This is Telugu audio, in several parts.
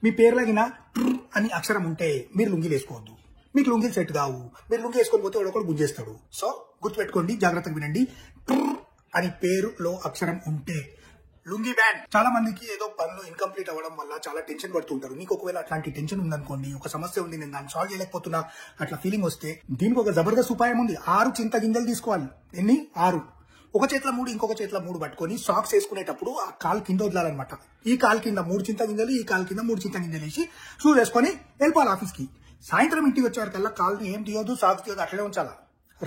మీ పేర్లగిన ట్ర్ అని అక్షరం ఉంటే మీరు లుంగీలు వేసుకోవద్దు. మీకు లుంగీలు సెట్ కావు. మీరు లుంగి వేసుకొని పోతే ఒకడు గుంజేస్తాడు. సో గుర్తుపెట్టుకోండి, జాగ్రత్తగా వినండి. ట్ర్ అని పేరులో అక్షరం ఉంటే లుంగి బ్యాన్. చాలా మందికి ఏదో పనులు ఇన్కంప్లీట్ అవ్వడం వల్ల చాలా టెన్షన్ పడుతుంటారు. మీకు ఒకవేళ అట్లాంటి టెన్షన్ ఉందనుకోండి, ఒక సమస్య ఉంది, నేను దాన్ని సాల్వ్ చేయలేకపోతున్నా అట్లా ఫీలింగ్ వస్తే దీనికి ఒక జబర్దస్త్ ఉపాయం ఉంది. 6 చింత గింజలు తీసుకోవాలి. ఎన్ని? 6. ఒక చేతిలో 3, ఇంకొక చేతిలో 3 పట్టుకొని సాక్స్ వేసుకునేటప్పుడు ఆ కాలు కింద వదలాలన్నమాట. ఈ కాలు కింద 3 చింత గింజలు, ఈ కాలు కింద 3 చింత గింజలు వేసి షూస్ వేసుకొని వెళ్ళిపోవాలి ఆఫీస్కి. సాయంత్రం ఇంటికి వచ్చేవారికల్లా కాలుని ఏం తీయొద్దు, సాక్స్ తీయొద్దు, అట్లనే ఉంచాలా.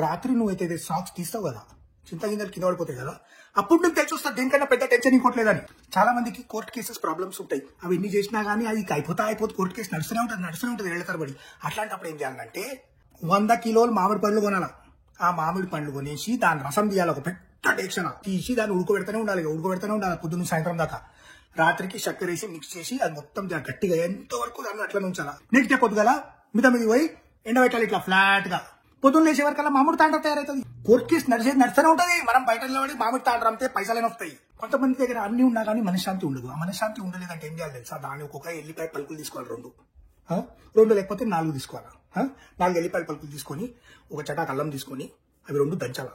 రాత్రి నువ్వైతే సాక్స్ తీస్తావు కదా, చింత గింజలు కింద పడిపోతాయి కదా, అప్పుడు నువ్వు తెలిసి వస్తుంది దేనికన్నా పెద్ద టెన్షన్ ఇంకోట్లేదని. చాలా మందికి కోర్టు కేసెస్ ప్రాబ్లమ్స్ ఉంటాయి. అవి ఎన్ని చేసినా గానీ అది అయిపోతే కోర్టు కేసు నడుస్తూనే ఉంటుంది ఏళ్ల తరబడి. అట్లాంటప్పుడు ఏం చేయాలంటే 100 కిలోలు మామిడి పండ్లు కొనాలా. ఆ మామిడి పండ్లు కొనేసి దాని రసం తీయాలి. ఒక పెద్ద డేక్షణ తీసి దాన్ని ఉడకబెడతానే ఉండాలి పొద్దున్న సాయంత్రం దాకా. రాత్రికి చక్కెర వేసి మిక్స్ చేసి అది మొత్తం గట్టిగా ఎంతవరకు దాన్ని అట్లా ఉంచాలా. నెక్స్ట్ డే పొద్దుగల మీద పోయి ఎండబెట్టాలి ఇట్లా ఫ్లాట్ గా. పొద్దున్న లేచే వరకల్లా మామిడి తాండ్ర తయారవుతుంది. కోర్టు కేసు నడుస్తూనే ఉంటుంది. మనం బయట నిలబడి మామిడి తాండ్ర అమ్మితే పైసలైనా వస్తాయి. కొంతమంది దగ్గర అన్ని ఉన్నా కానీ మనశ్శాంతి ఉండదు. ఆ మనశ్శాంతి ఉండలేదంటే ఏం చేయాలి తెలుసా? దాని ఒక్కొక్క ఎల్లిపాయ పలుకులు తీసుకోవాలి. 2 లేకపోతే 4 తీసుకోవాలి. 4 ఎల్లిపాయ పలుకులు తీసుకొని ఒక చటాకు అల్లం తీసుకొని అవి 2 దంచాలా.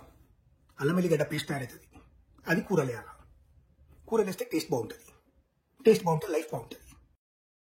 అల్లం ఎల్లిగడ్డ పేస్ట్ తయారవుతుంది. అది కూరలు వేయాలి. కూరలు వేస్తే టేస్ట్ బాగుంటుంది. లైఫ్ బాగుంటుంది.